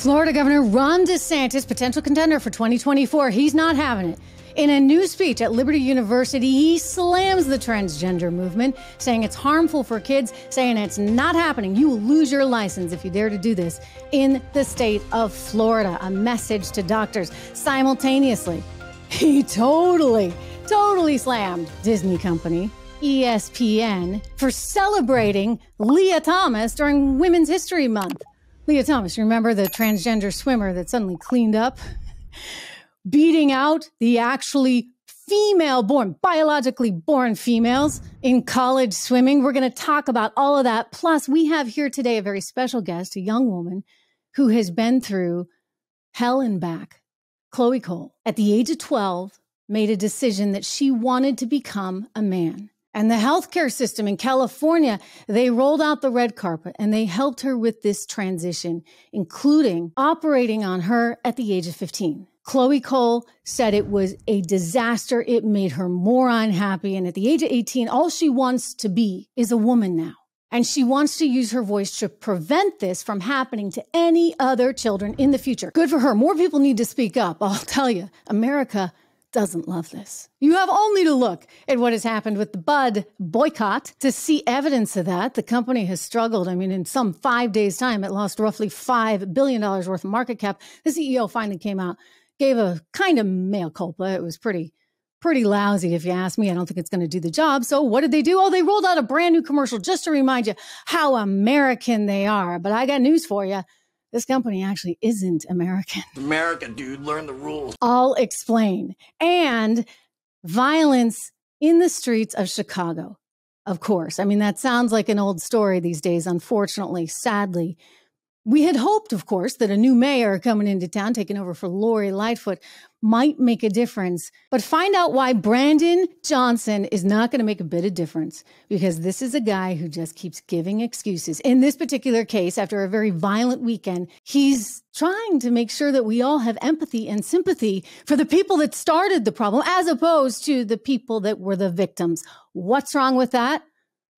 Florida Governor Ron DeSantis, potential contender for 2024, he's not having it. In a new speech at Liberty University, he slams the transgender movement, saying it's harmful for kids, saying it's not happening. You will lose your license if you dare to do this in the state of Florida. A message to doctors. Simultaneously, he totally slammed Disney company ESPN for celebrating Leah Thomas during Women's History Month. Leah Thomas, you remember the transgender swimmer that suddenly cleaned up? Beating out the actually female-born, biologically born females in college swimming. We're going to talk about all of that. Plus, we have here today a very special guest, a young woman who has been through hell and back. Chloe Cole, at the age of 12, made a decision that she wanted to become a man. And the healthcare system in California, they rolled out the red carpet and they helped her with this transition, including operating on her at the age of 15. Chloe Cole said it was a disaster. It made her more unhappy. And at the age of 18, all she wants to be is a woman now. And she wants to use her voice to prevent this from happening to any other children in the future. Good for her. More people need to speak up. I'll tell you, America doesn't love this. You have only to look at what has happened with the Bud boycott to see evidence of that. The company has struggled. I mean, in some 5 days' time, it lost roughly $5 billion worth of market cap. The CEO finally came out, gave a kind of mea culpa. It was pretty lousy, if you ask me. I don't think it's going to do the job. So what did they do? Oh, they rolled out a brand new commercial just to remind you how American they are. But I got news for you. This company actually isn't American. American, dude, learn the rules. I'll explain. And violence in the streets of Chicago, of course. I mean, that sounds like an old story these days, unfortunately, sadly. We had hoped, of course, that a new mayor coming into town, taking over for Lori Lightfoot, might make a difference. But find out why Brandon Johnson is not going to make a bit of difference, because this is a guy who just keeps giving excuses. In this particular case, after a very violent weekend, he's trying to make sure that we all have empathy and sympathy for the people that started the problem, as opposed to the people that were the victims. What's wrong with that?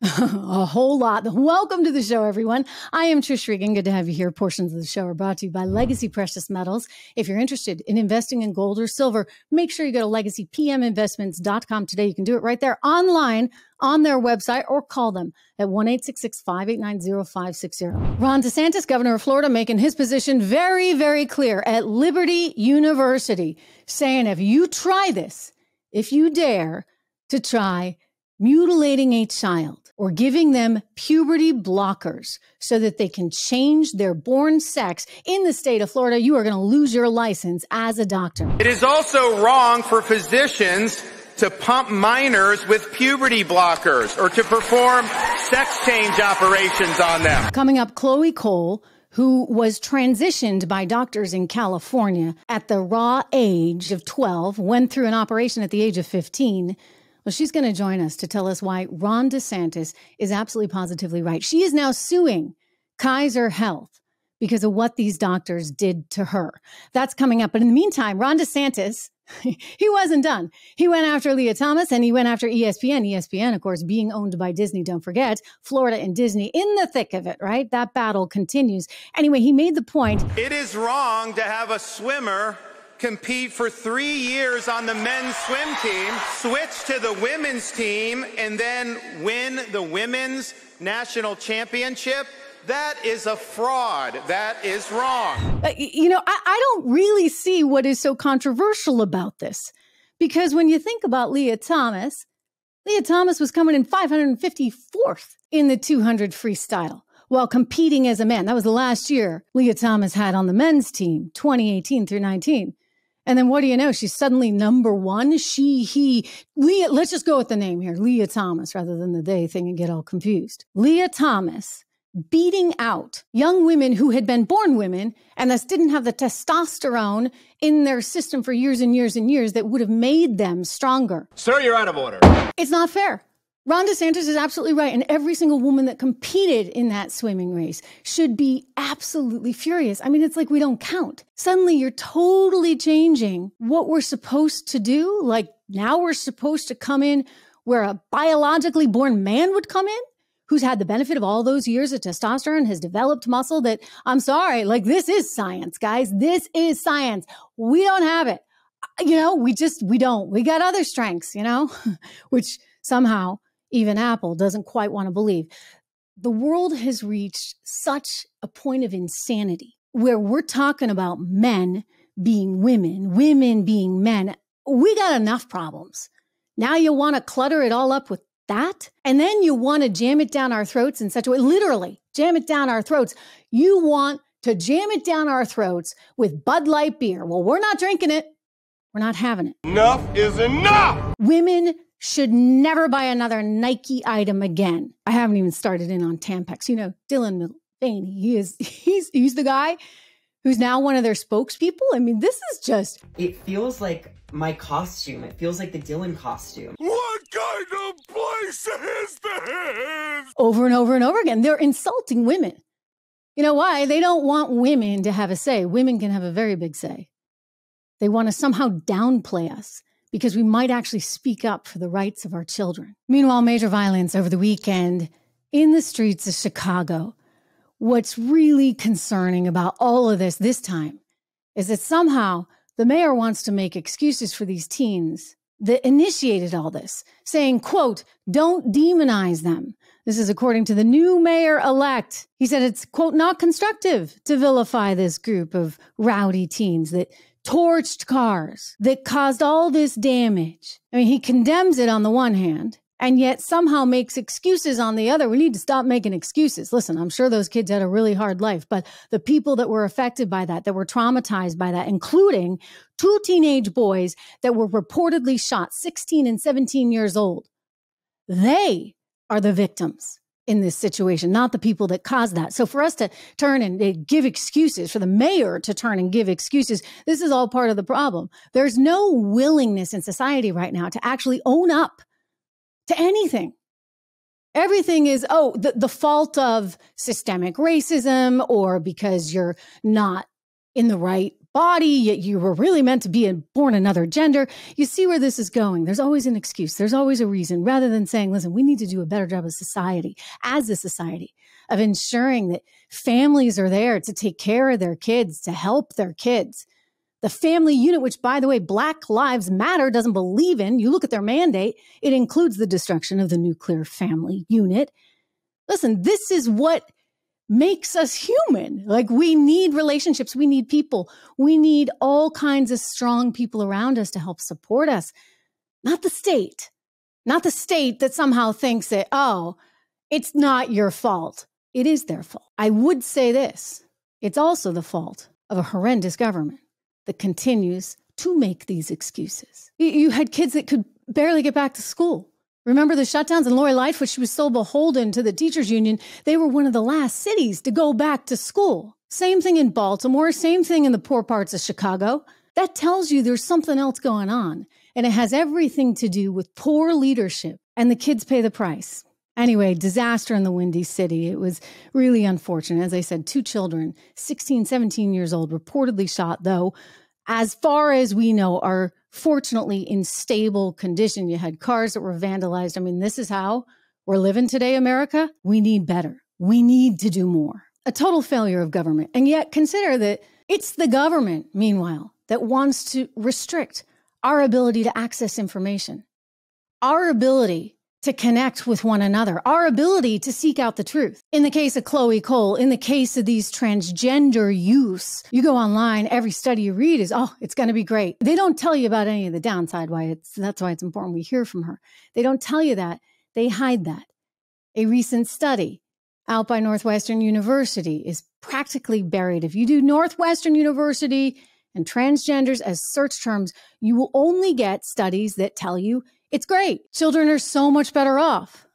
A whole lot. Welcome to the show, everyone. I am Trish Regan. Good to have you here. Portions of the show are brought to you by Legacy Precious Metals. If you're interested in investing in gold or silver, make sure you go to legacypminvestments.com today. You can do it right there online on their website or call them at 1-866-589-0560. Ron DeSantis, governor of Florida, making his position very, very clear at Liberty University, saying if you try this, if you dare to try mutilating a child or giving them puberty blockers so that they can change their born sex in the state of Florida, you are going to lose your license as a doctor. It is also wrong for physicians to pump minors with puberty blockers or to perform sex change operations on them. Coming up, Chloe Cole, who was transitioned by doctors in California at the raw age of 12, went through an operation at the age of 15. Well, she's going to join us to tell us why Ron DeSantis is absolutely positively right. She is now suing Kaiser Health because of what these doctors did to her. That's coming up. But in the meantime, Ron DeSantis, he wasn't done. He went after Leah Thomas and he went after ESPN. ESPN, of course, being owned by Disney. Don't forget, Florida and Disney in the thick of it, right? That battle continues. Anyway, he made the point. It is wrong to have a swimmer compete for 3 years on the men's swim team, switch to the women's team, and then win the women's national championship. That is a fraud. That is wrong. I don't really see what is so controversial about this, because when you think about Leah Thomas was coming in 554th in the 200 freestyle while competing as a man. That was the last year Leah Thomas had on the men's team, 2018 through 19. And then what do you know? She's suddenly number one. Leah, let's just go with the name here. Leah Thomas rather than the they thing and get all confused. Leah Thomas beating out young women who had been born women and thus didn't have the testosterone in their system for years and years and years that would have made them stronger. Sir, you're out of order. It's not fair. Ron DeSantis is absolutely right. And every single woman that competed in that swimming race should be absolutely furious. I mean, it's like we don't count. Suddenly you're totally changing what we're supposed to do. Like now we're supposed to come in where a biologically born man would come in, who's had the benefit of all those years of testosterone, has developed muscle that, I'm sorry, like this is science, guys. This is science. We don't have it. We don't. We got other strengths, which somehow even Apple doesn't quite want to believe. The world has reached such a point of insanity where we're talking about men being women, women being men. We got enough problems. Now you want to clutter it all up with that? And then you want to jam it down our throats in such a way, literally jam it down our throats. You want to jam it down our throats with Bud Light beer. Well, we're not drinking it. We're not having it. Enough is enough! Women should never buy another Nike item again. I haven't even started in on Tampax. Dylan Mulvaney, he's the guy who's now one of their spokespeople. I mean, this is just... It feels like my costume. It feels like the Dylan costume. What kind of place is this? Over and over and over again. They're insulting women. You know why? They don't want women to have a say. Women can have a very big say. They want to somehow downplay us because we might actually speak up for the rights of our children. Meanwhile, major violence over the weekend in the streets of Chicago. What's really concerning about all of this time is that somehow the mayor wants to make excuses for these teens that initiated all this, saying, quote, don't demonize them. This is according to the new mayor-elect. He said it's, quote, not constructive to vilify this group of rowdy teens that torched cars, that caused all this damage. I mean, he condemns it on the one hand, and yet somehow makes excuses on the other. We need to stop making excuses. Listen, I'm sure those kids had a really hard life, but the people that were affected by that were traumatized by that, including 2 teenage boys that were reportedly shot, 16 and 17 years old. They are the victims in this situation, not the people that caused that. So for us to turn and give excuses, for the mayor to turn and give excuses, this is all part of the problem. There's no willingness in society right now to actually own up to anything. Everything is, the fault of systemic racism, or because you're not in the right body, yet you were really meant to be born another gender. You see where this is going. There's always an excuse. There's always a reason, rather than saying, listen, we need to do a better job as a society, of ensuring that families are there to take care of their kids, to help their kids. The family unit, which, by the way, Black Lives Matter doesn't believe in. You look at their mandate, it includes the destruction of the nuclear family unit. Listen, this is what makes us human. Like, we need relationships. We need people. We need all kinds of strong people around us to help support us. Not the state. Not the state that somehow thinks that, it's not your fault. It is their fault. I would say this. It's also the fault of a horrendous government that continues to make these excuses. You had kids that could barely get back to school. Remember the shutdowns in Lori Lightfoot? She was so beholden to the teachers union. They were one of the last cities to go back to school. Same thing in Baltimore, same thing in the poor parts of Chicago. That tells you there's something else going on. And it has everything to do with poor leadership. And the kids pay the price. Anyway, disaster in the Windy City. It was really unfortunate. As I said, 2 children, 16, 17 years old, reportedly shot, though, as far as we know, are fortunately in stable condition. You had cars that were vandalized. I mean, this is how we're living today, America. We need better. We need to do more. A total failure of government. And yet consider that it's the government, meanwhile, that wants to restrict our ability to access information, our ability to connect with one another, our ability to seek out the truth. In the case of Chloe Cole, in the case of these transgender youths, you go online, every study you read is, it's going to be great. They don't tell you about any of the downside, that's why it's important we hear from her. They don't tell you that. They hide that. A recent study out by Northwestern University is practically buried. If you do Northwestern University and transgenders as search terms, you will only get studies that tell you it's great. Children are so much better off.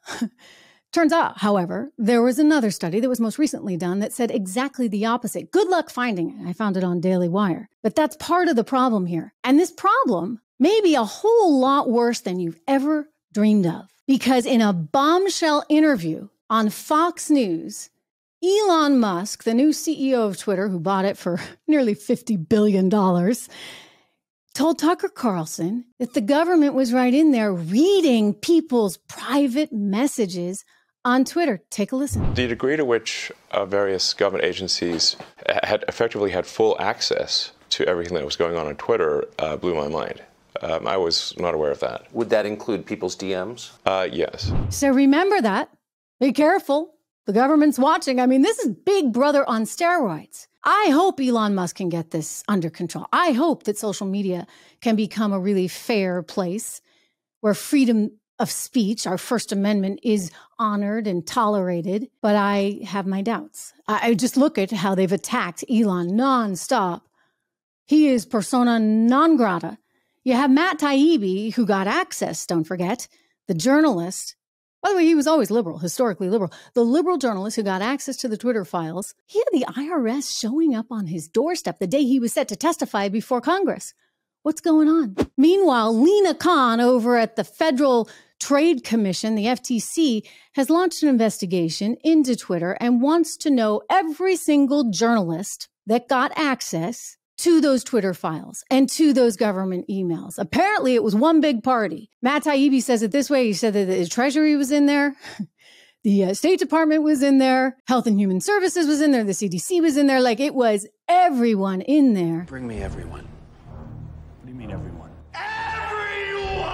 Turns out, however, there was another study that was most recently done that said exactly the opposite. Good luck finding it. I found it on Daily Wire. But that's part of the problem here. And this problem may be a whole lot worse than you've ever dreamed of. Because in a bombshell interview on Fox News, Elon Musk, the new CEO of Twitter, who bought it for nearly $50 billion, told Tucker Carlson that the government was right in there reading people's private messages on Twitter. Take a listen. The degree to which various government agencies had effectively had full access to everything that was going on Twitter blew my mind. I was not aware of that. Would that include people's DMs? Yes. So remember that. Be careful. The government's watching. I mean, this is Big Brother on steroids. I hope Elon Musk can get this under control. I hope that social media can become a really fair place where freedom of speech, our First Amendment, is honored and tolerated. But I have my doubts. I just look at how they've attacked Elon nonstop. He is persona non grata. You have Matt Taibbi, who got access, don't forget, the journalist. By the way, he was always liberal, historically liberal. The liberal journalist who got access to the Twitter files, he had the IRS showing up on his doorstep the day he was set to testify before Congress. What's going on? Meanwhile, Lena Khan over at the Federal Trade Commission, the FTC, has launched an investigation into Twitter and wants to know every single journalist that got access to those Twitter files and to those government emails. Apparently, it was one big party. Matt Taibbi says it this way. He said that the Treasury was in there. The State Department was in there. Health and Human Services was in there. The CDC was in there. Like, it was everyone in there. Bring me everyone. What do you mean everyone? Everyone!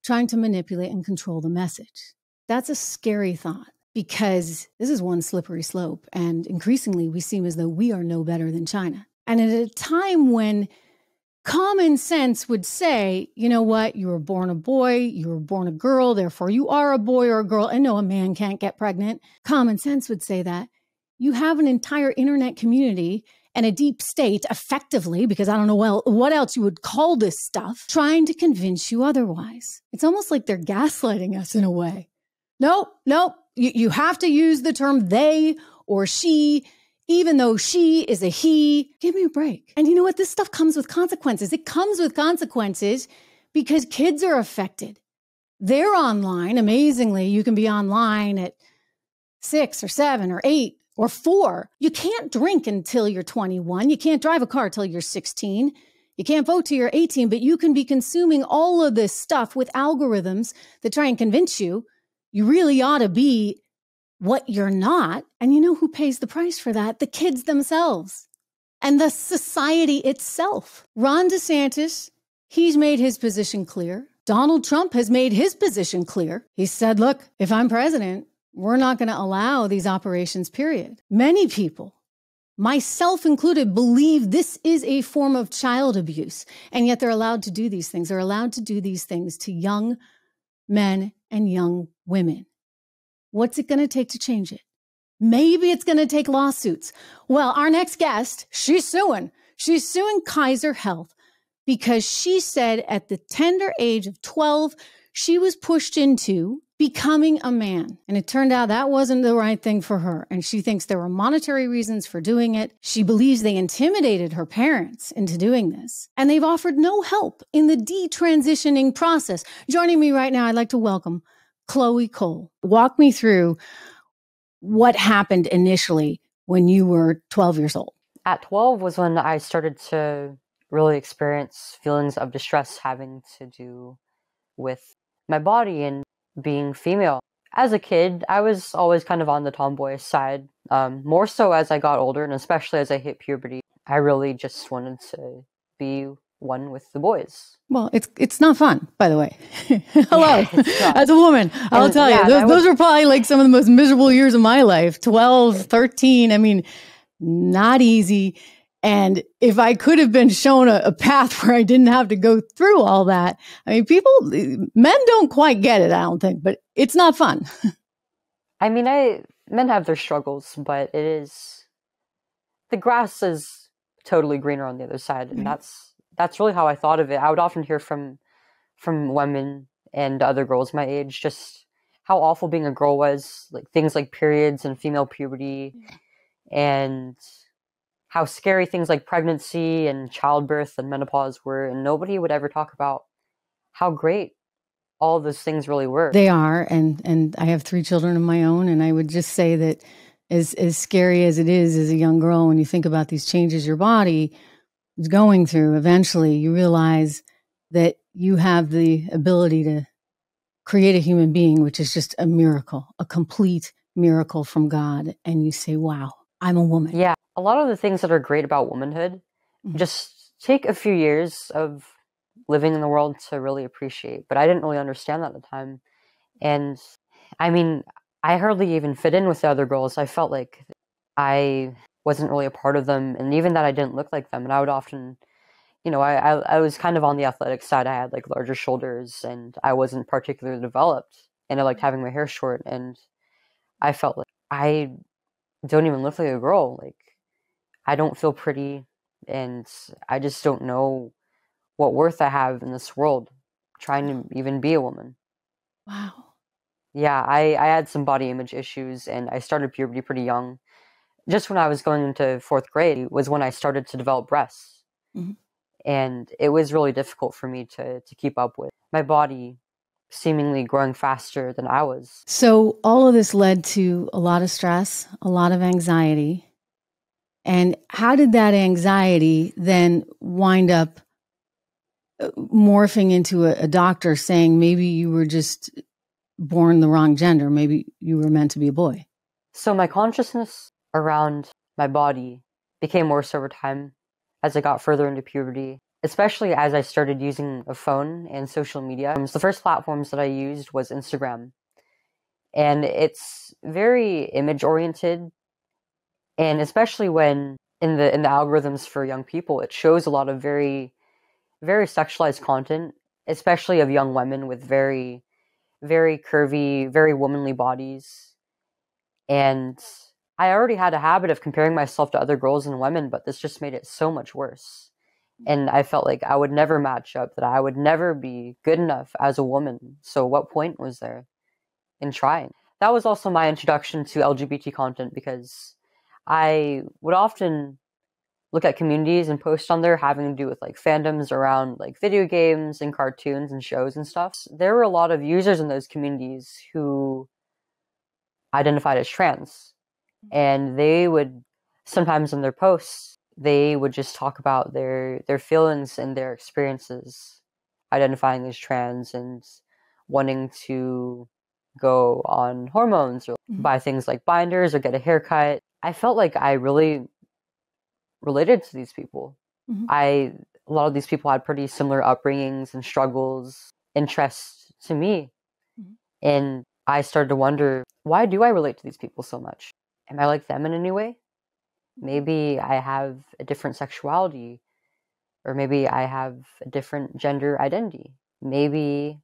Trying to manipulate and control the message. That's a scary thought because this is one slippery slope. And increasingly, we seem as though we are no better than China. And at a time when common sense would say, you know what, you were born a boy, you were born a girl, therefore you are a boy or a girl. And no, a man can't get pregnant. Common sense would say that. You have an entire internet community and a deep state, effectively, because I don't know what else you would call this stuff, trying to convince you otherwise. It's almost like they're gaslighting us in a way. Nope. You have to use the term they or she, even though she is a he. Give me a break. And you know what? This stuff comes with consequences. It comes with consequences because kids are affected. They're online. Amazingly, you can be online at 6 or 7 or 8 or 4. You can't drink until you're 21. You can't drive a car until you're 16. You can't vote till you're 18, but you can be consuming all of this stuff with algorithms that try and convince you really ought to be what you're not. And you know who pays the price for that? The kids themselves and the society itself. Ron DeSantis, he's made his position clear. Donald Trump has made his position clear. He said, look, if I'm president, we're not going to allow these operations, period. Many people, myself included, believe this is a form of child abuse. And yet they're allowed to do these things. They're allowed to do these things to young men and young women. What's it going to take to change it? Maybe it's going to take lawsuits. Well, our next guest, she's suing. She's suing Kaiser Health because she said at the tender age of 12, she was pushed into becoming a man. And it turned out that wasn't the right thing for her. And she thinks there were monetary reasons for doing it. She believes they intimidated her parents into doing this. And they've offered no help in the detransitioning process. Joining me right now, I'd like to welcome Chloe Cole. Walk me through what happened initially when you were 12 years old. At 12 was when I started to really experience feelings of distress having to do with my body and being female. As a kid, I was always kind of on the tomboy side, more so as I got older, and especially as I hit puberty. I really just wanted to be one with the boys. Well, it's not fun, by the way. Hello, as a woman, I'll tell you, those were probably like some of the most miserable years of my life. 12, 13, I mean, not easy. And if I could have been shown a path where I didn't have to go through all that, I mean, men don't quite get it, I don't think, but it's not fun. I mean, men have their struggles, but the grass is totally greener on the other side. And that's really how I thought of it. I would often hear from women and other girls my age, just how awful being a girl was, like things like periods and female puberty, and how scary things like pregnancy and childbirth and menopause were, and nobody would ever talk about how great all those things really were. They are, and I have 3 children of my own, and I would just say that as scary as it is as a young girl, when you think about these changes your body is going through, eventually you realize that you have the ability to create a human being, which is just a miracle, a complete miracle from God. And you say, wow, I'm a woman. Yeah. A lot of the things that are great about womanhood just take a few years of living in the world to really appreciate. But I didn't really understand that at the time. And I mean, I hardly even fit in with the other girls. I felt like I wasn't really a part of them. And even that I didn't look like them. And I would often, you know, I was kind of on the athletic side. I had like larger shoulders and I wasn't particularly developed. And I liked having my hair short. And I felt like I don't even look like a girl. Like, I don't feel pretty. And I just don't know what worth I have in this world trying to even be a woman. Wow. Yeah, I had some body image issues and I started puberty pretty young. Just when I was going into fourth grade was when I started to develop breasts. And it was really difficult for me to keep up with my body seemingly growing faster than I was. So all of this led to a lot of stress, a lot of anxiety. And how did that anxiety then wind up morphing into a doctor saying maybe you were just born the wrong gender, maybe you were meant to be a boy? So my consciousness around my body became worse over time as I got further into puberty, especially as I started using a phone and social media. The first platforms that I used was Instagram. And it's very image oriented. And especially when in the algorithms for young people, it shows a lot of very, very sexualized content, especially of young women with very, very curvy, very womanly bodies. And I already had a habit of comparing myself to other girls and women, but this just made it so much worse. And I felt like I would never match up, that I would never be good enough as a woman. So what point was there in trying? That was also my introduction to LGBT content, because I would often look at communities and post on there having to do with like fandoms around like video games and cartoons and shows and stuff. There were a lot of users in those communities who identified as trans. And they would sometimes in their posts, they would just talk about their feelings and their experiences identifying as trans and wanting to go on hormones or buy things like binders or get a haircut. I felt like I really related to these people. A lot of these people had pretty similar upbringings and struggles, interests to me. And I started to wonder, why do I relate to these people so much? Am I like them in any way? Maybe I have a different sexuality, or maybe I have a different gender identity. Maybe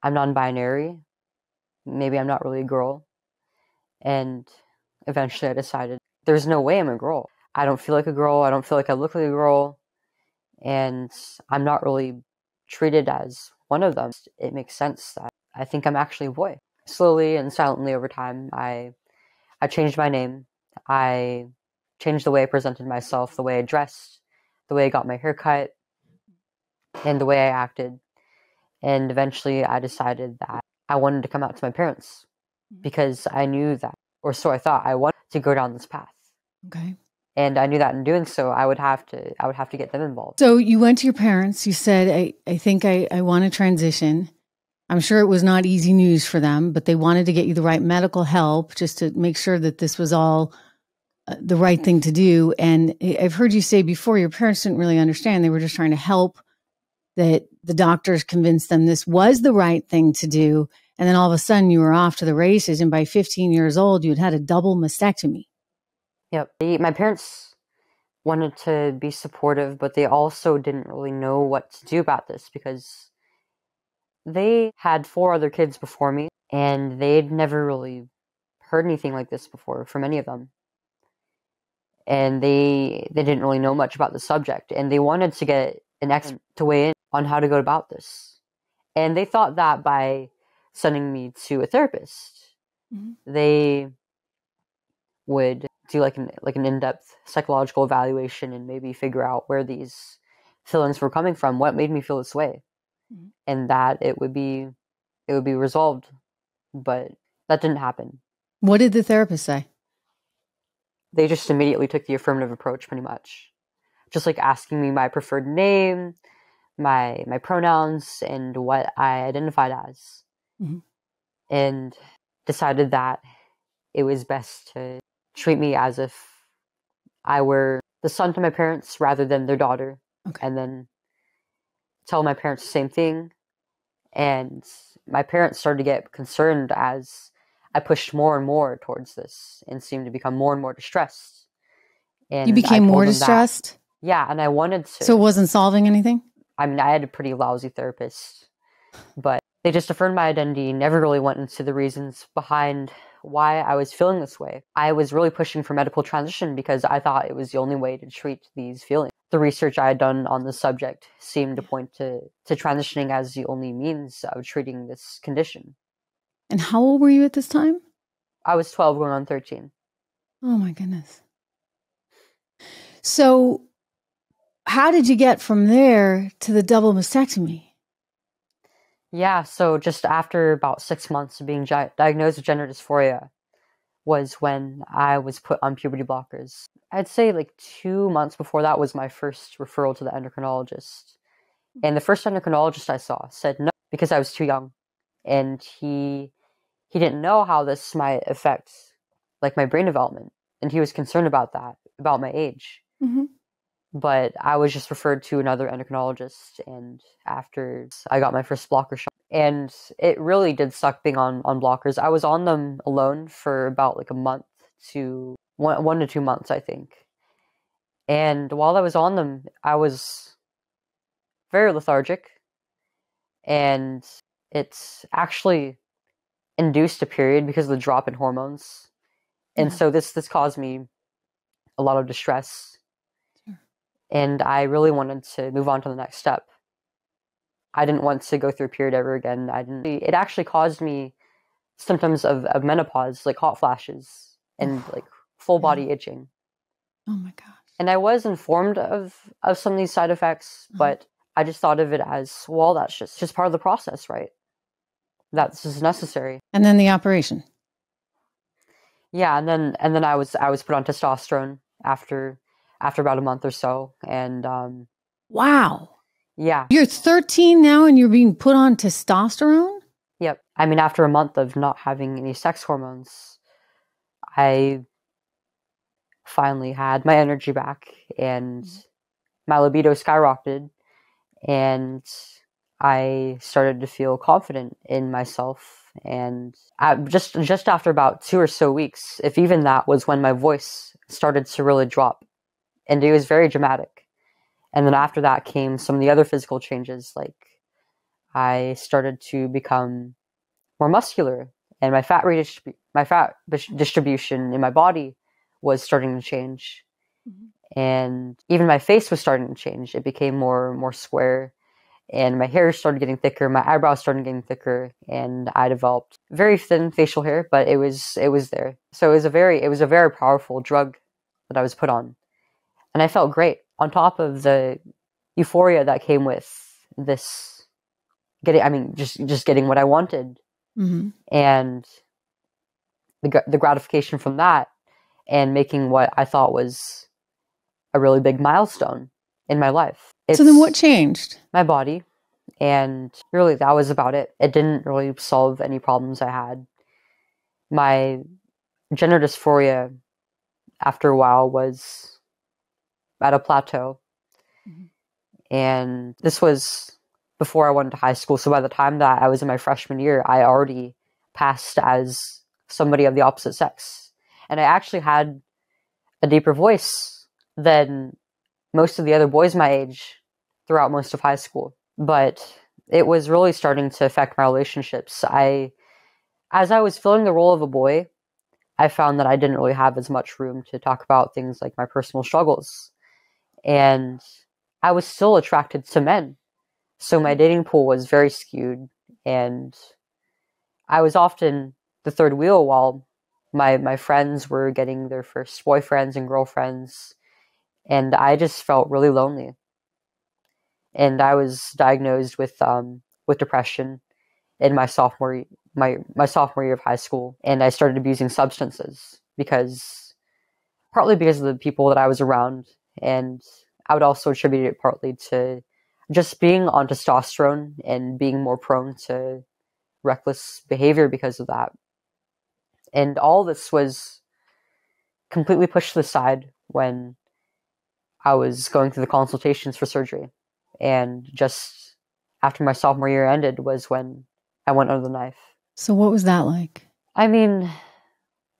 I'm non-binary. Maybe I'm not really a girl. And eventually I decided there's no way I'm a girl. I don't feel like a girl. I don't feel like I look like a girl. And I'm not really treated as one of them. It makes sense that I think I'm actually a boy. Slowly and silently over time, I changed my name. I changed the way I presented myself, the way I dressed, the way I got my hair cut, and the way I acted. And eventually I decided that I wanted to come out to my parents because I knew that, or so I thought, I wanted to go down this path. Okay. And I knew that in doing so, I would have to get them involved. So you went to your parents, you said, I think I want to transition. I'm sure it was not easy news for them, but they wanted to get you the right medical help just to make sure that this was all the right thing to do. And I've heard you say before, your parents didn't really understand. They were just trying to help, that the doctors convinced them this was the right thing to do. And then all of a sudden you were off to the races. And by 15 years old, you had a double mastectomy. Yep. My parents wanted to be supportive, but they also didn't really know what to do about this because they had 4 other kids before me, and they'd never really heard anything like this before from any of them. And they didn't really know much about the subject, and they wanted to get an expert to weigh in on how to go about this. And they thought that by sending me to a therapist, they would do like an in-depth psychological evaluation and maybe figure out where these feelings were coming from, what made me feel this way, and that it would be resolved. But that didn't happen. What did the therapist say? They just immediately took the affirmative approach, pretty much, just like asking me my preferred name, my pronouns, and what I identified as. Mhm. and decided that it was best to treat me as if I were the son to my parents rather than their daughter. Okay. And then tell my parents the same thing. And my parents started to get concerned as I pushed more and more towards this and seemed to become more and more distressed. And You I became more told them that, distressed? yeah, and I wanted to. So it wasn't solving anything? I mean, I had a pretty lousy therapist, but they just affirmed my identity, never really went into the reasons behind why I was feeling this way. I was really pushing for medical transition because I thought it was the only way to treat these feelings. The research I had done on the subject seemed to point to transitioning as the only means of treating this condition. And how old were you at this time? I was 12 going on 13. Oh my goodness. So how did you get from there to the double mastectomy? Yeah, so just after about 6 months of being diagnosed with gender dysphoria was when I was put on puberty blockers. I'd say like 2 months before that was my first referral to the endocrinologist. And the first endocrinologist I saw said no because I was too young. And he didn't know how this might affect like my brain development. And he was concerned about that, about my age. Mm-hmm. But I was just referred to another endocrinologist, and after I got my first blocker shot, and it really did suck being on blockers. I was on them alone for about like a month to 1 to 2 months, I think. And while I was on them, I was very lethargic, and it's actually induced a period because of the drop in hormones. And so this caused me a lot of distress. And I really wanted to move on to the next step. I didn't want to go through a period ever again. It actually caused me symptoms of menopause, like hot flashes and like full body itching. Oh my gosh. And I was informed of some of these side effects, but I just thought of it as, well, that's just part of the process, right? That's just necessary. And then the operation. Yeah, and then I was put on testosterone after about a month or so, and Wow. yeah. You're 13 now and you're being put on testosterone? Yep. I mean, after a month of not having any sex hormones, I finally had my energy back and my libido skyrocketed, and I started to feel confident in myself. And just after about 2 or so weeks, if even that, was when my voice started to really drop. And it was very dramatic. And then after that came some of the other physical changes, like I started to become more muscular, and my fat distribution in my body was starting to change. And even my face was starting to change. It became more square, and my hair started getting thicker, my eyebrows started getting thicker, and I developed very thin facial hair, but it was there. So it was a very powerful drug that I was put on. And I felt great. On top of the euphoria that came with this just getting what I wanted. Mm-hmm. And the gratification from that, and making what I thought was a really big milestone in my life. So then what changed? My body. And really, that was about it. It didn't really solve any problems I had. My gender dysphoria, after a while, was at a plateau. And this was before I went to high school. So by the time that I was in my freshman year, I already passed as somebody of the opposite sex. And I actually had a deeper voice than most of the other boys my age throughout most of high school. But it was really starting to affect my relationships. As I was filling the role of a boy, I found that I didn't really have as much room to talk about things like my personal struggles. And I was still attracted to men. So my dating pool was very skewed, and I was often the third wheel while my friends were getting their first boyfriends and girlfriends, and I just felt really lonely. And I was diagnosed with depression in my sophomore year of high school, and I started abusing substances partly because of the people that I was around, and I would also attribute it partly to just being on testosterone and being more prone to reckless behavior because of that. And all this was completely pushed to the side when I was going through the consultations for surgery. And just after my sophomore year ended was when I went under the knife. So what was that like? I mean,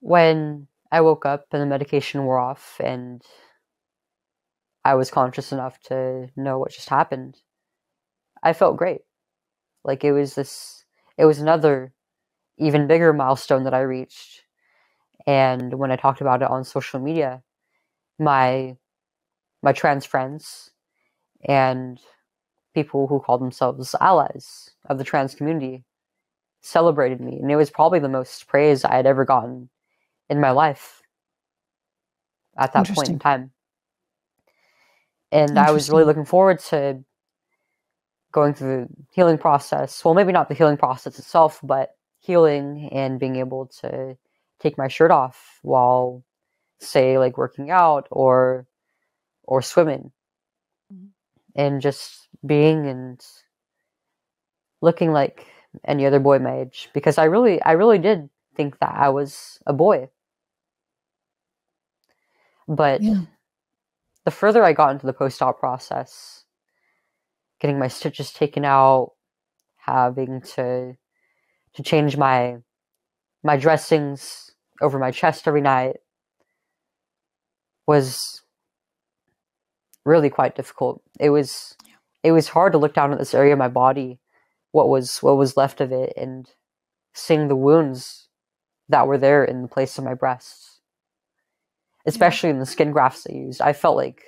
when I woke up and the medication wore off and I was conscious enough to know what just happened, I felt great. Like it was another even bigger milestone that I reached. And when I talked about it on social media, my trans friends and people who call themselves allies of the trans community celebrated me. And it was probably the most praise I had ever gotten in my life at that point in time. And I was really looking forward to going through the healing process. Well, maybe not the healing process itself, but healing and being able to take my shirt off while, say, like working out or swimming. And just being and looking like any other boy my age. Because I really did think that I was a boy. But the further I got into the post-op process, getting my stitches taken out, having to change my dressings over my chest every night, was really quite difficult. It was hard to look down at this area of my body, what was left of it, and seeing the wounds that were there in the place of my breasts, especially in the skin grafts I used. I felt like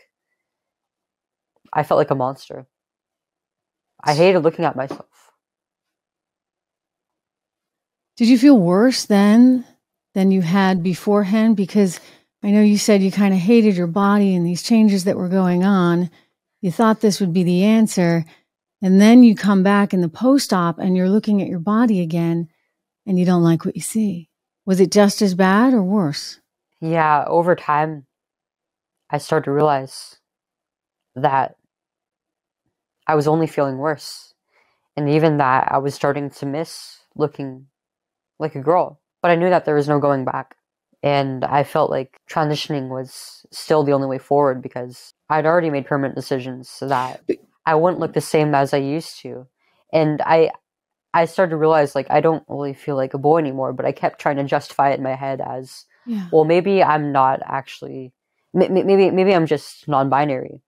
a monster. I hated looking at myself. Did you feel worse then than you had beforehand? Because I know you said you kind of hated your body and these changes that were going on. You thought this would be the answer. And then you come back in the post-op and you're looking at your body again and you don't like what you see. Was it just as bad or worse? Yeah, over time, I started to realize that I was only feeling worse. And even that I was starting to miss looking like a girl. But I knew that there was no going back. And I felt like transitioning was still the only way forward because I'd already made permanent decisions so that I wouldn't look the same as I used to. And I started to realize, like, I don't really feel like a boy anymore, but I kept trying to justify it in my head as, well, maybe I'm not actually, maybe I'm just non-binary.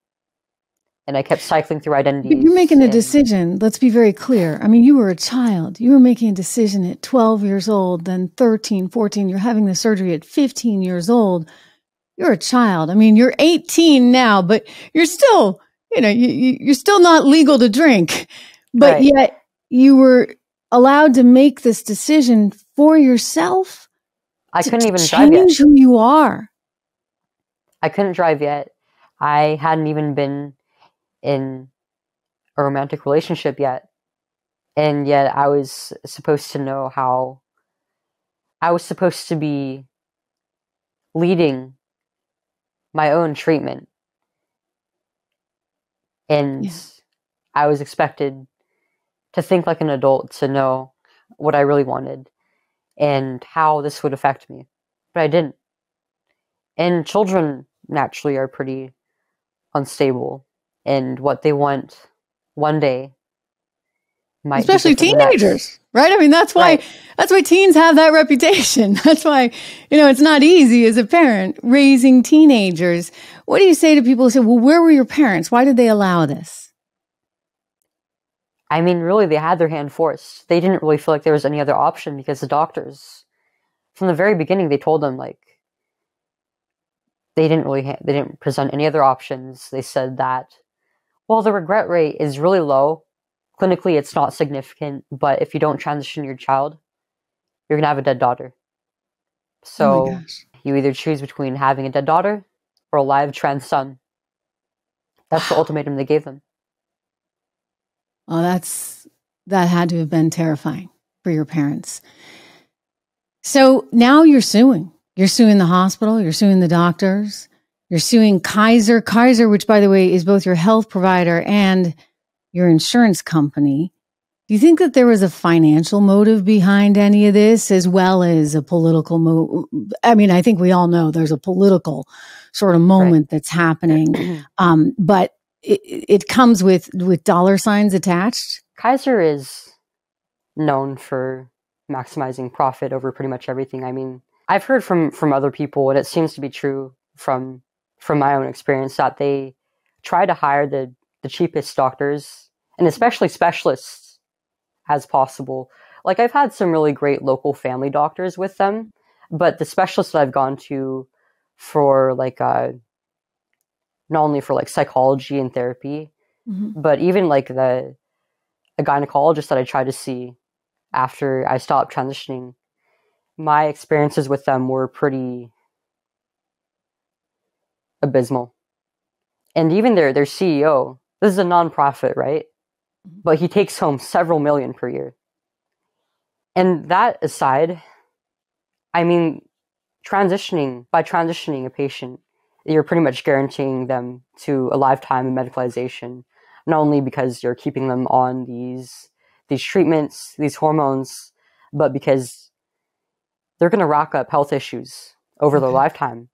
And I kept cycling through identities. But you're making a decision. Let's be very clear. I mean, you were a child. You were making a decision at 12 years old, then 13, 14. You're having the surgery at 15 years old. You're a child. I mean, you're 18 now, but you're still, you're still not legal to drink. But yet you were allowed to make this decision for yourself. I couldn't even drive yet. Change who you are. I couldn't drive yet. I hadn't even been in a romantic relationship yet. And yet I was supposed to know how I was supposed to be leading my own treatment. And I was expected to think like an adult, to know what I really wanted and how this would affect me. But I didn't. And children naturally are pretty unstable. And what they want one day might especially teenagers, right? I mean, that's why teens have that reputation. That's why, it's not easy as a parent raising teenagers. What do you say to people who say, well, where were your parents? Why did they allow this? I mean, really, they had their hand forced. They didn't really feel like there was any other option because the doctors, from the very beginning, they told them, like, they didn't present any other options. They said that, well, the regret rate is really low. Clinically, it's not significant, but if you don't transition your child, you're going to have a dead daughter. So you either choose between having a dead daughter or a live trans son. That's the ultimatum they gave them. Oh, that had to have been terrifying for your parents. So now you're suing. You're suing the hospital. You're suing the doctors. You're suing Kaiser, which, by the way, is both your health provider and your insurance company. Do you think that there was a financial motive behind any of this as well as a political move? I mean, I think we all know there's a political sort of moment that's happening, but it comes with dollar signs attached. Kaiser is known for maximizing profit over pretty much everything. I mean, I've heard from other people, and it seems to be true from my own experience, that they try to hire the cheapest doctors, and especially specialists, as possible. Like, I've had some really great local family doctors with them, but the specialists that I've gone to for like not only for like psychology and therapy, but even like a gynecologist that I tried to see after I stopped transitioning, my experiences with them were pretty abysmal. And even their CEO, this is a nonprofit, right? But he takes home several million per year. And that aside, I mean, by transitioning a patient, you're pretty much guaranteeing them to a lifetime of medicalization, not only because you're keeping them on these treatments, these hormones, but because they're going to rack up health issues over their lifetime.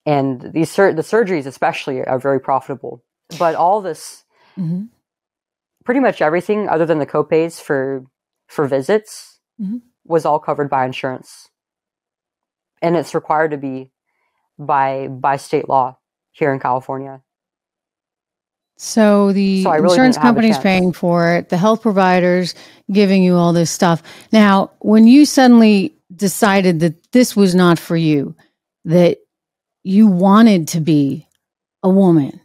And the surgeries especially are very profitable. But all this, pretty much everything other than the copays for visits was all covered by insurance. And it's required to be by state law here in California. So the insurance company's paying for it, the health providers giving you all this stuff. Now, when you suddenly decided that this was not for you, that you wanted to be a woman,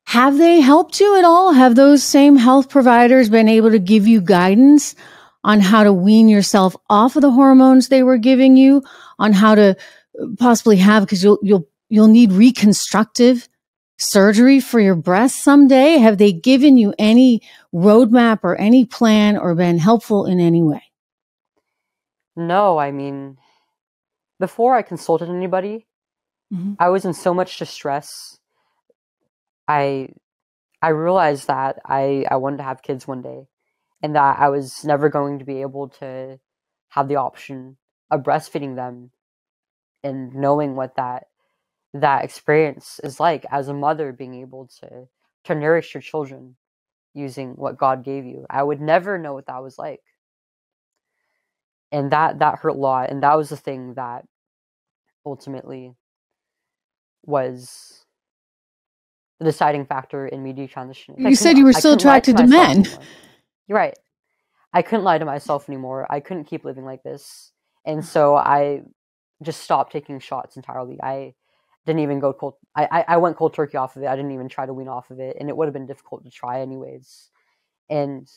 have they helped you at all? Have those same health providers been able to give you guidance on how to wean yourself off of the hormones they were giving you, on how to possibly have, because you'll need reconstructive surgery for your breasts someday? Have they given you any roadmap or any plan or been helpful in any way? No, I mean, before I consulted anybody, I was in so much distress. I realized that I wanted to have kids one day, and that I was never going to be able to have the option of breastfeeding them, and knowing what that experience is like as a mother, being able to nourish your children using what God gave you. I would never know what that was like. And that hurt a lot. And that was the thing that ultimately was the deciding factor in me detransitioning. You said you were still attracted to men. You're right. I couldn't lie to myself anymore. I couldn't keep living like this. And so I just stopped taking shots entirely. I didn't even go cold. I went cold turkey off of it. I didn't even try to wean off of it. And it would have been difficult to try anyways. And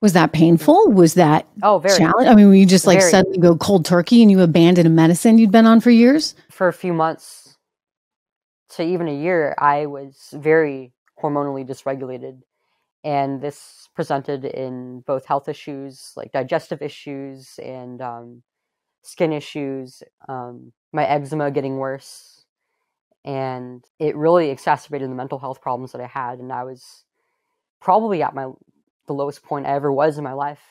was that painful? Was that very challenge? I mean, were you just like suddenly go cold turkey and you abandon a medicine you'd been on for years? For a few months to even a year, I was very hormonally dysregulated. And this presented in both health issues, like digestive issues and skin issues, my eczema getting worse. And it really exacerbated the mental health problems that I had. And I was probably at the lowest point I ever was in my life.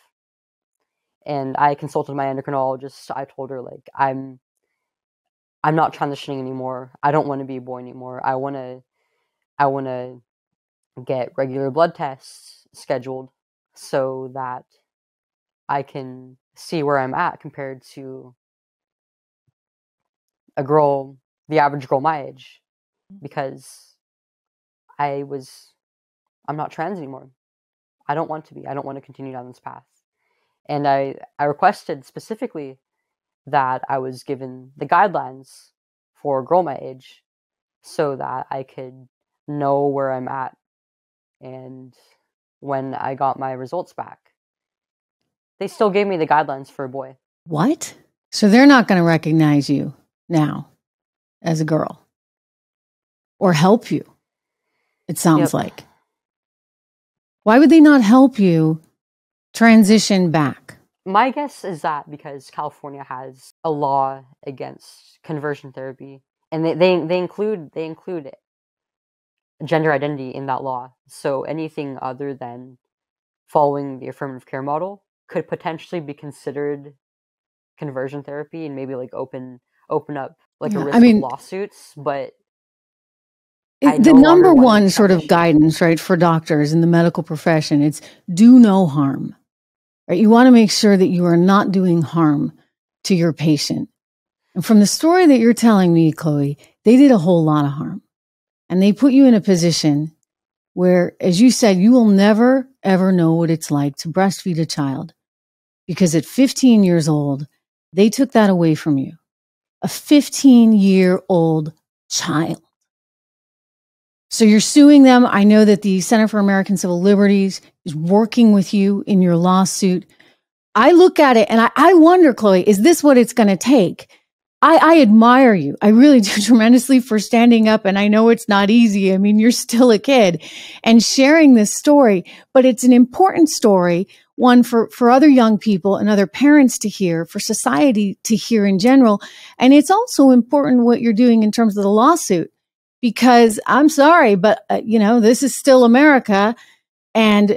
And I consulted my endocrinologist. I told her, like, I'm not transitioning anymore. I don't want to be a boy anymore. I want to get regular blood tests scheduled so that I can see where I'm at compared to the average girl my age, because I'm not trans anymore. I don't want to be. I don't want to continue down this path. And I requested specifically that I was given the guidelines for a girl my age so that I could know where I'm at. And when I got my results back, they still gave me the guidelines for a boy. What? So they're not going to recognize you now as a girl or help you, it sounds like. Why would they not help you transition back? My guess is that because California has a law against conversion therapy, and they include gender identity in that law. So anything other than following the affirmative care model could potentially be considered conversion therapy and maybe like open up like a Yeah, risk of lawsuits, but the number one sort of guidance, right, for doctors in the medical profession, it's do no harm. Right? You want to make sure that you are not doing harm to your patient. And from the story that you're telling me, Chloe, they did a whole lot of harm. And they put you in a position where, as you said, you will never, ever know what it's like to breastfeed a child. Because at 15 years old, they took that away from you. A 15-year-old child. So you're suing them. I know that the Center for American Civil Liberties is working with you in your lawsuit. I look at it and I wonder, Chloe, is this what it's going to take? I admire you. I really do tremendously for standing up. And I know it's not easy. I mean, you're still a kid and sharing this story, but it's an important story, one for other young people and other parents to hear, for society to hear in general. And it's also important what you're doing in terms of the lawsuit, because I'm sorry, but this is still America. And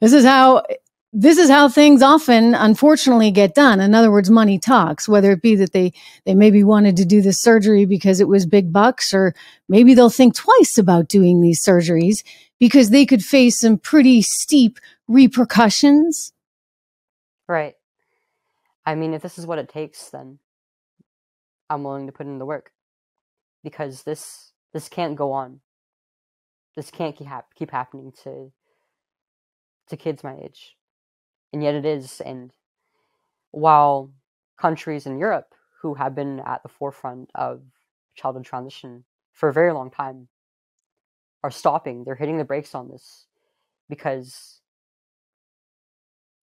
this is how things often, unfortunately, get done. In other words, money talks, whether it be that they maybe wanted to do this surgery because it was big bucks, or maybe they'll think twice about doing these surgeries because they could face some pretty steep repercussions. Right. I mean, if this is what it takes, then I'm willing to put in the work, because this can't go on. This can't keep happening to kids my age. And yet it is. And while countries in Europe who have been at the forefront of childhood transition for a very long time are stopping, they're hitting the brakes on this because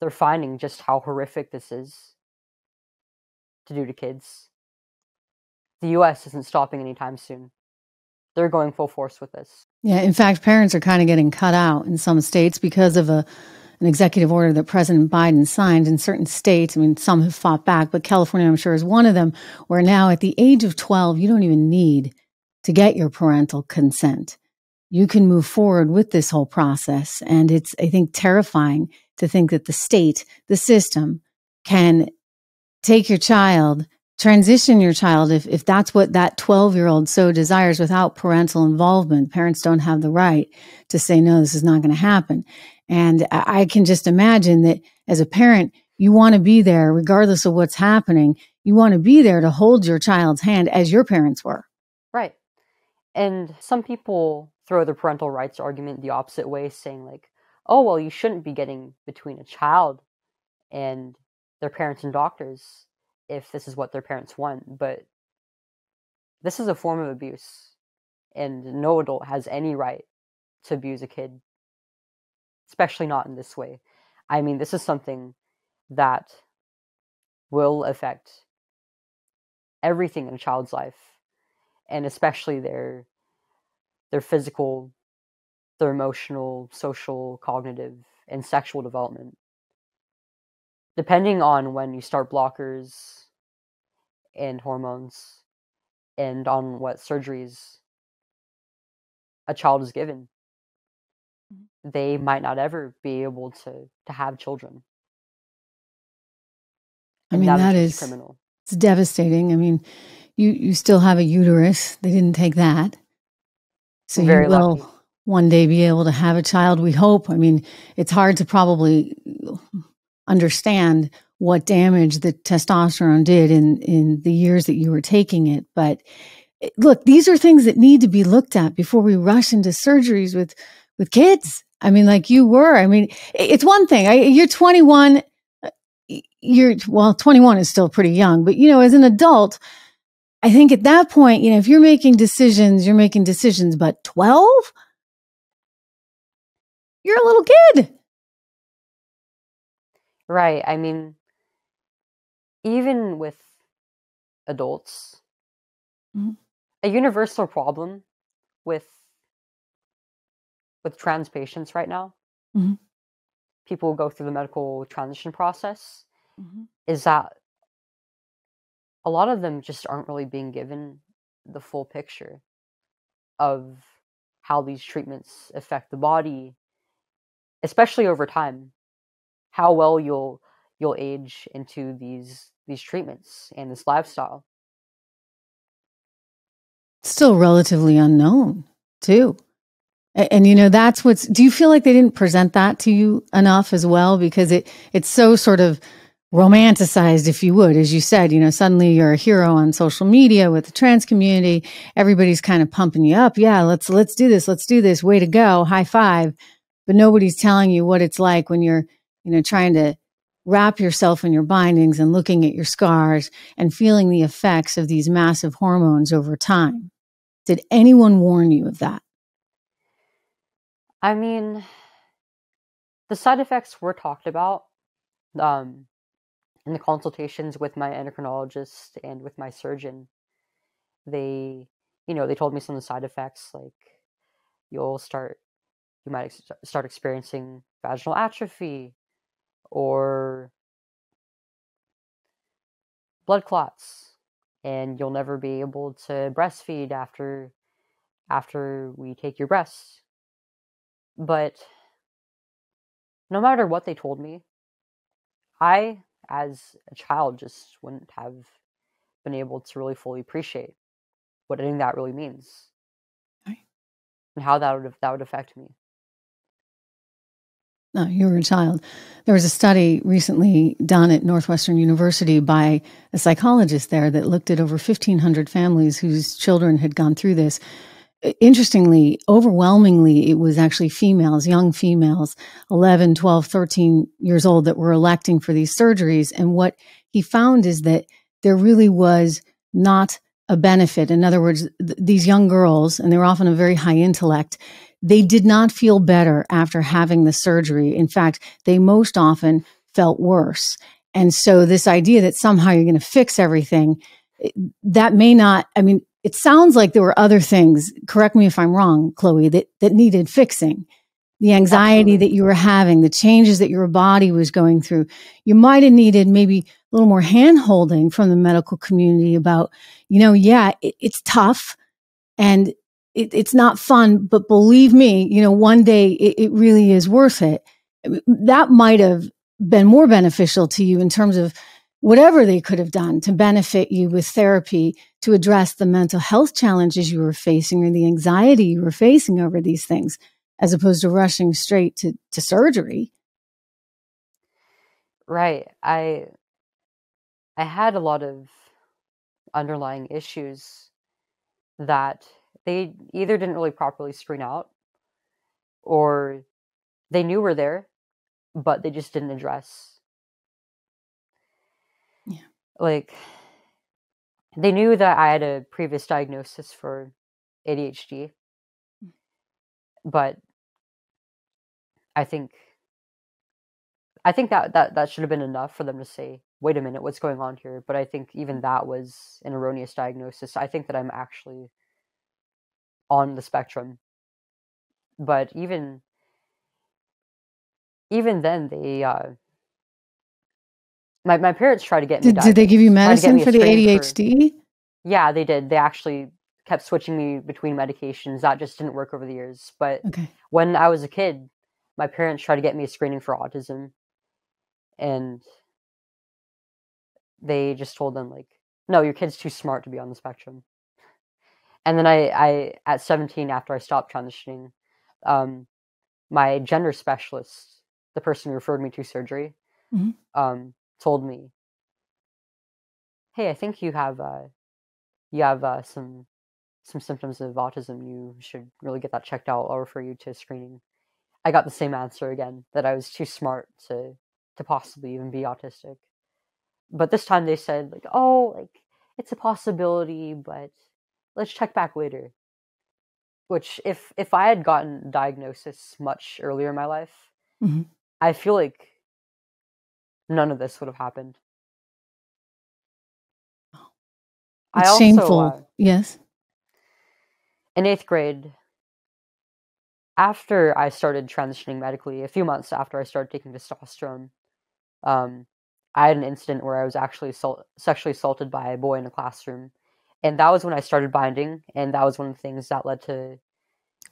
they're finding just how horrific this is to do to kids. The US isn't stopping anytime soon. They're going full force with this. Yeah, in fact, parents are kind of getting cut out in some states because of an executive order that President Biden signed in certain states. I mean, some have fought back, but California, I'm sure, is one of them, where now at the age of 12, you don't even need to get your parental consent. You can move forward with this whole process. And it's, I think, terrifying to think that the state, the system, can take your child, transition your child, if that's what that 12-year-old so desires, without parental involvement. Parents don't have the right to say, no, this is not going to happen. And I can just imagine that as a parent, you want to be there regardless of what's happening. You want to be there to hold your child's hand as your parents were. Right. And some people throw the parental rights argument the opposite way, saying like, oh, well, you shouldn't be getting between a child and their parents and doctors if this is what their parents want. But this is a form of abuse, and no adult has any right to abuse a kid, especially not in this way. I mean, this is something that will affect everything in a child's life, and especially their physical, their emotional, social, cognitive, and sexual development. Depending on when you start blockers and hormones, and on what surgeries a child is given, they might not ever be able to have children. I mean, that is criminal. It's devastating. I mean, you still have a uterus. They didn't take that. So you will one day be able to have a child, we hope. I mean, it's hard to probably understand what damage the testosterone did in the years that you were taking it. But look, these are things that need to be looked at before we rush into surgeries with kids. I mean, like you were. I mean, it's one thing. You're 21. 21 is still pretty young. But, as an adult, I think at that point, if you're making decisions, you're making decisions. But 12? You're a little kid. Right. I mean, even with adults, a universal problem with trans patients right now, people who go through the medical transition process, is that a lot of them just aren't really being given the full picture of how these treatments affect the body, especially over time, how well you'll age into these treatments and this lifestyle. Still relatively unknown, too. And you know, that's do you feel like they didn't present that to you enough as well? Because it's so sort of romanticized, if you would, as you said, you know, suddenly you're a hero on social media with the trans community. Everybody's kind of pumping you up. Yeah, let's do this. Let's do this. Way to go. High five. But nobody's telling you what it's like when you're, you know, trying to wrap yourself in your bindings and looking at your scars and feeling the effects of these massive hormones over time. Did anyone warn you of that? I mean, the side effects were talked about in the consultations with my endocrinologist and with my surgeon. They told me some of the side effects, like you might start experiencing vaginal atrophy or blood clots, and you'll never be able to breastfeed after we take your breasts. But no matter what they told me, I, as a child, just wouldn't have been able to really fully appreciate what any of that really means, right, and how that would affect me. No, you were a child. There was a study recently done at Northwestern University by a psychologist there that looked at over 1,500 families whose children had gone through this. Interestingly, overwhelmingly, it was actually females, young females, 11, 12, 13 years old, that were electing for these surgeries. And what he found is that there really was not a benefit. In other words, these young girls, and they were often of very high intellect, they did not feel better after having the surgery. In fact, they most often felt worse. And so this idea that somehow you're going to fix everything, that may not, I mean, it sounds like there were other things, correct me if I'm wrong, Chloe, that needed fixing. The anxiety Absolutely. that you were having, the changes that your body was going through. You might have needed maybe a little more hand-holding from the medical community about, you know, yeah, it's tough and it's not fun, but believe me, you know, one day it really is worth it. That might have been more beneficial to you in terms of whatever they could have done to benefit you with therapy to address the mental health challenges you were facing or the anxiety you were facing over these things, as opposed to rushing straight to surgery. Right. I had a lot of underlying issues that they either didn't really properly screen out, or they knew were there, but they just didn't address. Yeah. Like, they knew that I had a previous diagnosis for ADHD, but I think that should have been enough for them to say, wait a minute, what's going on here? But I think even that was an erroneous diagnosis. I think that I'm actually on the spectrum. But even then, they my parents tried to get me Did they give you medicine for the ADHD? Yeah, they did. They actually kept switching me between medications. That just didn't work over the years. But when I was a kid, my parents tried to get me a screening for autism, and they just told them, like, no, your kid's too smart to be on the spectrum. And then I at 17, after I stopped transitioning, my gender specialist, the person who referred me to surgery, told me, hey, I think you have some symptoms of autism. You should really get that checked out. I'll refer you to screening. I got the same answer again, that I was too smart to possibly even be autistic. But this time they said, like, oh, like, it's a possibility, but let's check back later. Which, if I had gotten diagnosis much earlier in my life, I feel like none of this would have happened. It's shameful. Yes. In 8th grade, after I started transitioning medically, a few months after I started taking testosterone, I had an incident where I was actually sexually assaulted by a boy in a classroom. And that was when I started binding, and that was one of the things that led to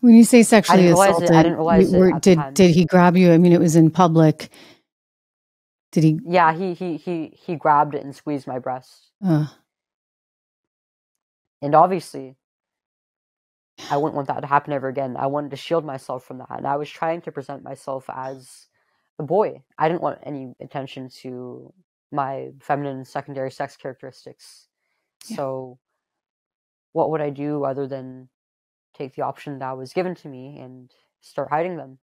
When you say sexually assaulted, I didn't realize it at the time. did he grab you? I mean, it was in public. Did he? Yeah, he grabbed it and squeezed my breast. And obviously, I wouldn't want that to happen ever again. I wanted to shield myself from that, and I was trying to present myself as a boy. I didn't want any attention to my feminine secondary sex characteristics. Yeah. So, what would I do other than take the option that was given to me and start hiding them?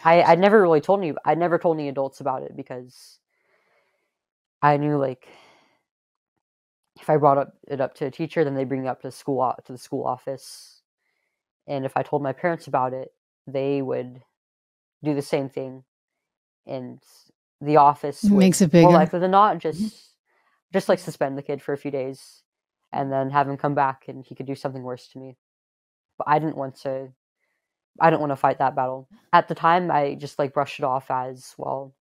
I never really told any. I never told any adults about it because I knew, like, if I brought it up to a teacher, then they bring it up to the school office, and if I told my parents about it, they would do the same thing, and the office makes would, it bigger. more likely than not, just like suspend the kid for a few days, and then have him come back, and he could do something worse to me. But I didn't want to fight that battle. At the time, I just like brushed it off as, well,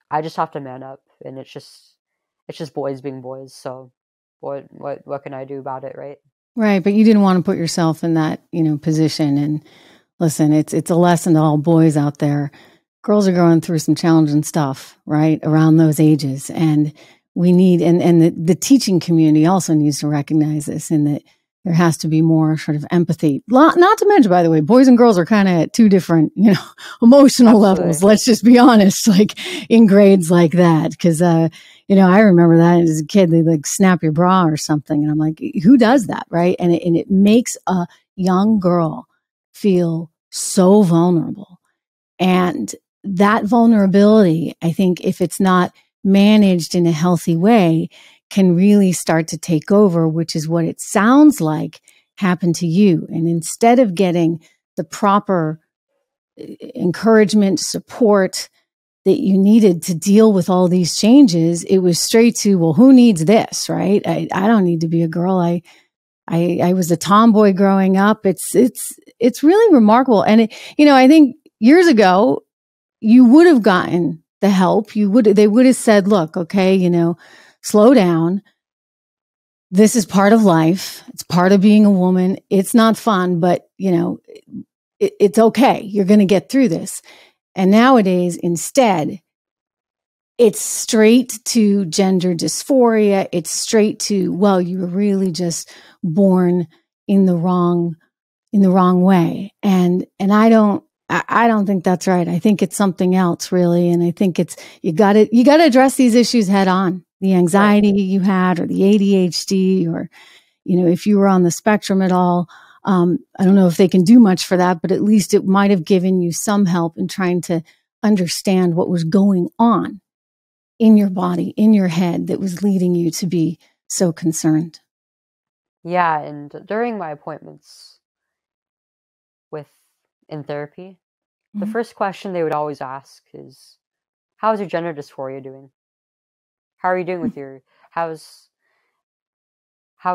I just have to man up, and it's just boys being boys. So what can I do about it, right? Right, but you didn't want to put yourself in that, position. And listen, it's a lesson to all boys out there. Girls are going through some challenging stuff, right, around those ages, and we need, and the teaching community also needs to recognize this, and that there has to be more sort of empathy. Not to mention, by the way, boys and girls are kind of at two different, emotional levels. Let's just be honest, like in grades like that. Because, I remember that as a kid, they like snap your bra or something. And I'm like, who does that? Right. And it makes a young girl feel so vulnerable. And that vulnerability, I think, if it's not managed in a healthy way, can really start to take over, which is what it sounds like happened to you. And instead of getting the proper encouragement, support that you needed to deal with all these changes, it was straight to, well, who needs this, right? I don't need to be a girl. I was a tomboy growing up. It's really remarkable. And I think years ago, you would have gotten the help. They would have said, look, okay, slow down. This is part of life. It's part of being a woman. It's not fun, but it's okay. You're going to get through this. And nowadays, instead, it's straight to gender dysphoria. It's straight to, well, you were really just born in the wrong way. And I don't think that's right. I think it's something else, really. And I think it's, you got to address these issues head on. The anxiety you had, or the ADHD, or, if you were on the spectrum at all. I don't know if they can do much for that, but at least it might have given you some help in trying to understand what was going on in your body, in your head, that was leading you to be so concerned. Yeah, and during my appointments in therapy, the first question they would always ask is, how's your gender dysphoria doing? How are you doing with how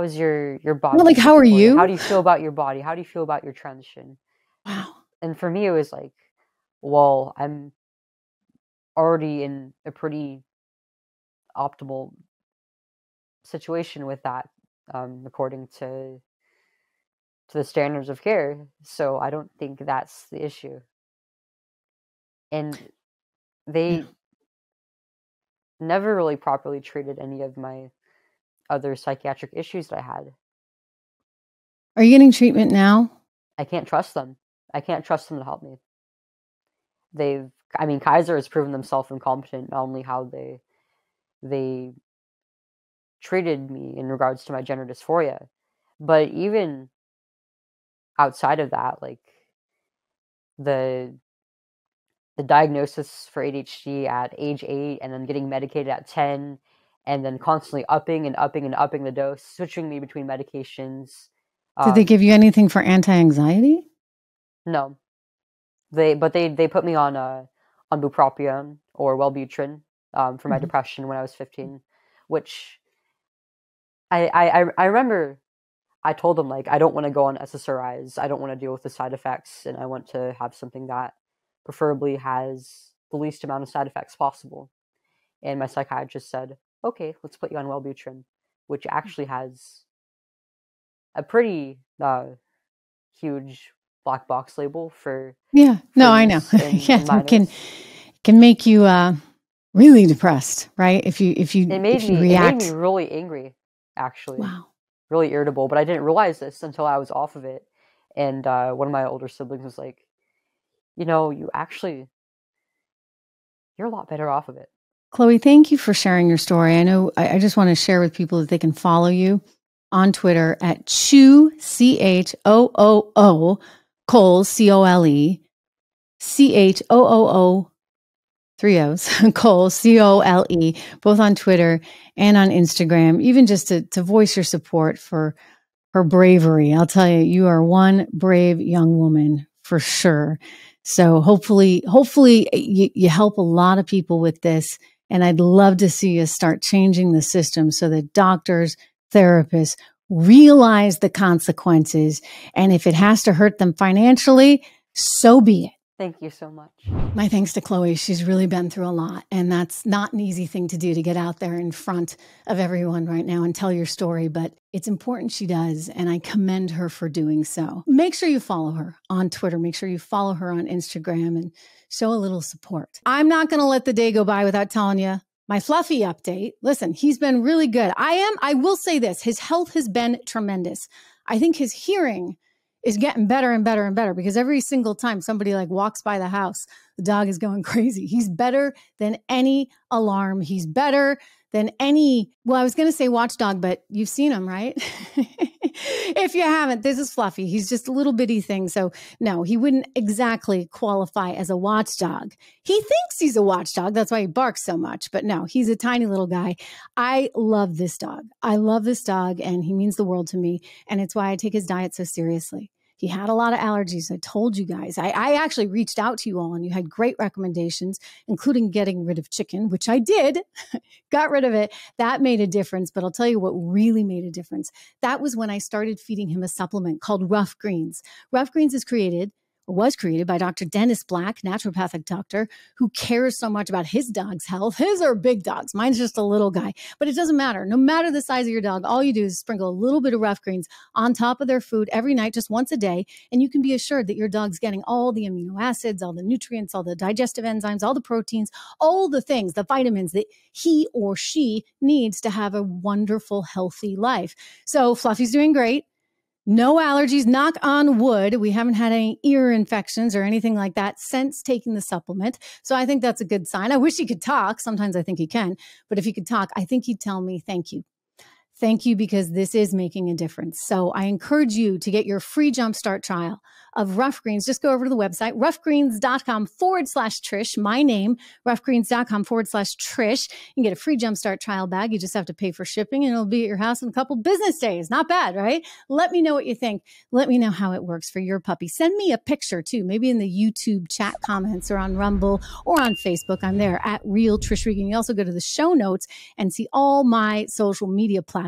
is your body? Well, like, how are you? How do you feel about your body? How do you feel about your transition? Wow. And for me, it was like, well, I'm already in a pretty optimal situation with that, according to the standards of care. So I don't think that's the issue. And they never really properly treated any of my other psychiatric issues that I had. Are you getting treatment now? I can't trust them. I can't trust them to help me. Kaiser has proven themselves incompetent, not only how they treated me in regards to my gender dysphoria, but even outside of that, like the diagnosis for ADHD at age 8, and then getting medicated at 10, and then constantly upping the dose, switching me between medications. Did they give you anything for anti-anxiety? No. They put me on bupropion or Wellbutrin for my depression when I was 15, which I remember I told them, like, I don't want to go on SSRIs. I don't want to deal with the side effects, and I want to have something that preferably has the least amount of side effects possible. And my psychiatrist said, okay, let's put you on Wellbutrin, which actually has a pretty huge black box label for Yeah. No, I know. Yeah, it can make you really depressed, right? If you it made react. It made me really angry, actually. Wow. Really irritable, but I didn't realize this until I was off of it. And one of my older siblings was like, you know, you're a lot better off of it. Chloe, thank you for sharing your story. I know I just want to share with people that they can follow you on Twitter at Choo, CHOOO, Cole, COLE, CHOOO, 3 O's, Cole, COLE, both on Twitter and on Instagram, even just to voice your support for her bravery. I'll tell you, you are one brave young woman for sure. So hopefully you help a lot of people with this. And I'd love to see us start changing the system so that doctors, therapists realize the consequences. And if it has to hurt them financially, so be it. Thank you so much. My thanks to Chloe. She's really been through a lot, and that's not an easy thing to do, to get out there in front of everyone right now and tell your story, but it's important she does, and I commend her for doing so. Make sure you follow her on Twitter. Make sure you follow her on Instagram and show a little support. I'm not going to let the day go by without telling you my Fluffy update. Listen, he's been really good. I will say this, his health has been tremendous. I think his hearing is getting better and better and better, because every single time somebody like walks by the house, the dog is going crazy. He's better than any alarm. He's better than any, well, I was going to say watchdog, but you've seen him, right? If you haven't, this is Fluffy. He's just a little bitty thing. So no, he wouldn't exactly qualify as a watchdog. He thinks he's a watchdog. That's why he barks so much. But no, he's a tiny little guy. I love this dog. I love this dog, and he means the world to me. And it's why I take his diet so seriously. He had a lot of allergies. I told you guys. I actually reached out to you all, and you had great recommendations, including getting rid of chicken, which I did. Got rid of it. That made a difference. But I'll tell you what really made a difference. That was when I started feeding him a supplement called Rough Greens. Rough Greens was created by Dr. Dennis Black, naturopathic doctor, who cares so much about his dog's health. His are big dogs. Mine's just a little guy. But it doesn't matter. No matter the size of your dog, all you do is sprinkle a little bit of Rough Greens on top of their food every night, just once a day, and you can be assured that your dog's getting all the amino acids, all the nutrients, all the digestive enzymes, all the proteins, all the things, the vitamins that he or she needs to have a wonderful, healthy life. So Fluffy's doing great. No allergies, knock on wood. We haven't had any ear infections or anything like that since taking the supplement. So I think that's a good sign. I wish he could talk. Sometimes I think he can. But if he could talk, I think he'd tell me, thank you. Thank you, because this is making a difference. So I encourage you to get your free jumpstart trial of Rough Greens. Just go over to the website, roughgreens.com/Trish, my name, roughgreens.com/Trish. You can get a free jumpstart trial bag. You just have to pay for shipping, and it'll be at your house in a couple business days. Not bad, right? Let me know what you think. Let me know how it works for your puppy. Send me a picture too, maybe in the YouTube chat comments or on Rumble or on Facebook. I'm there at Real Trish Regan. You also go to the show notes and see all my social media platforms.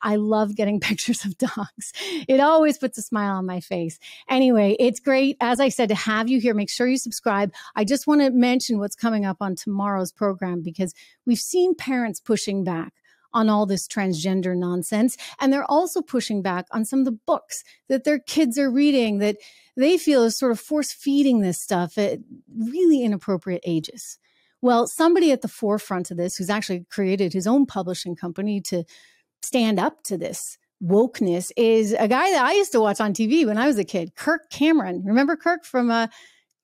I love getting pictures of dogs. It always puts a smile on my face. Anyway, it's great, as I said, to have you here. Make sure you subscribe. I just want to mention what's coming up on tomorrow's program, because we've seen parents pushing back on all this transgender nonsense. And they're also pushing back on some of the books that their kids are reading that they feel is sort of force feeding this stuff at really inappropriate ages. Well, somebody at the forefront of this, who's actually created his own publishing company to stand up to this wokeness, is a guy that I used to watch on TV when I was a kid, Kirk Cameron. Remember Kirk from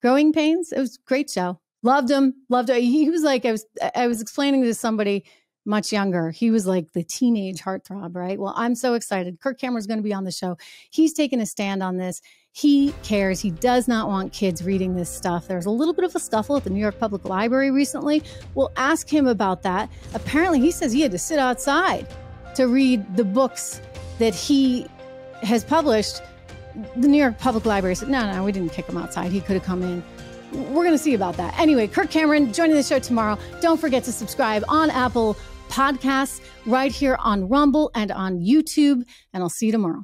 Growing Pains? It was a great show. Loved him. He was like, I was explaining to somebody much younger. He was like the teenage heartthrob, right? Well, I'm so excited. Kirk Cameron's going to be on the show. He's taken a stand on this. He cares. He does not want kids reading this stuff. There was a little bit of a scuffle at the New York Public Library recently. We'll ask him about that. Apparently, he says he had to sit outside to read the books that he has published. The New York Public Library said, no, we didn't kick him outside. He could have come in. We're going to see about that. Anyway, Kirk Cameron joining the show tomorrow. Don't forget to subscribe on Apple Podcasts, right here on Rumble and on YouTube. And I'll see you tomorrow.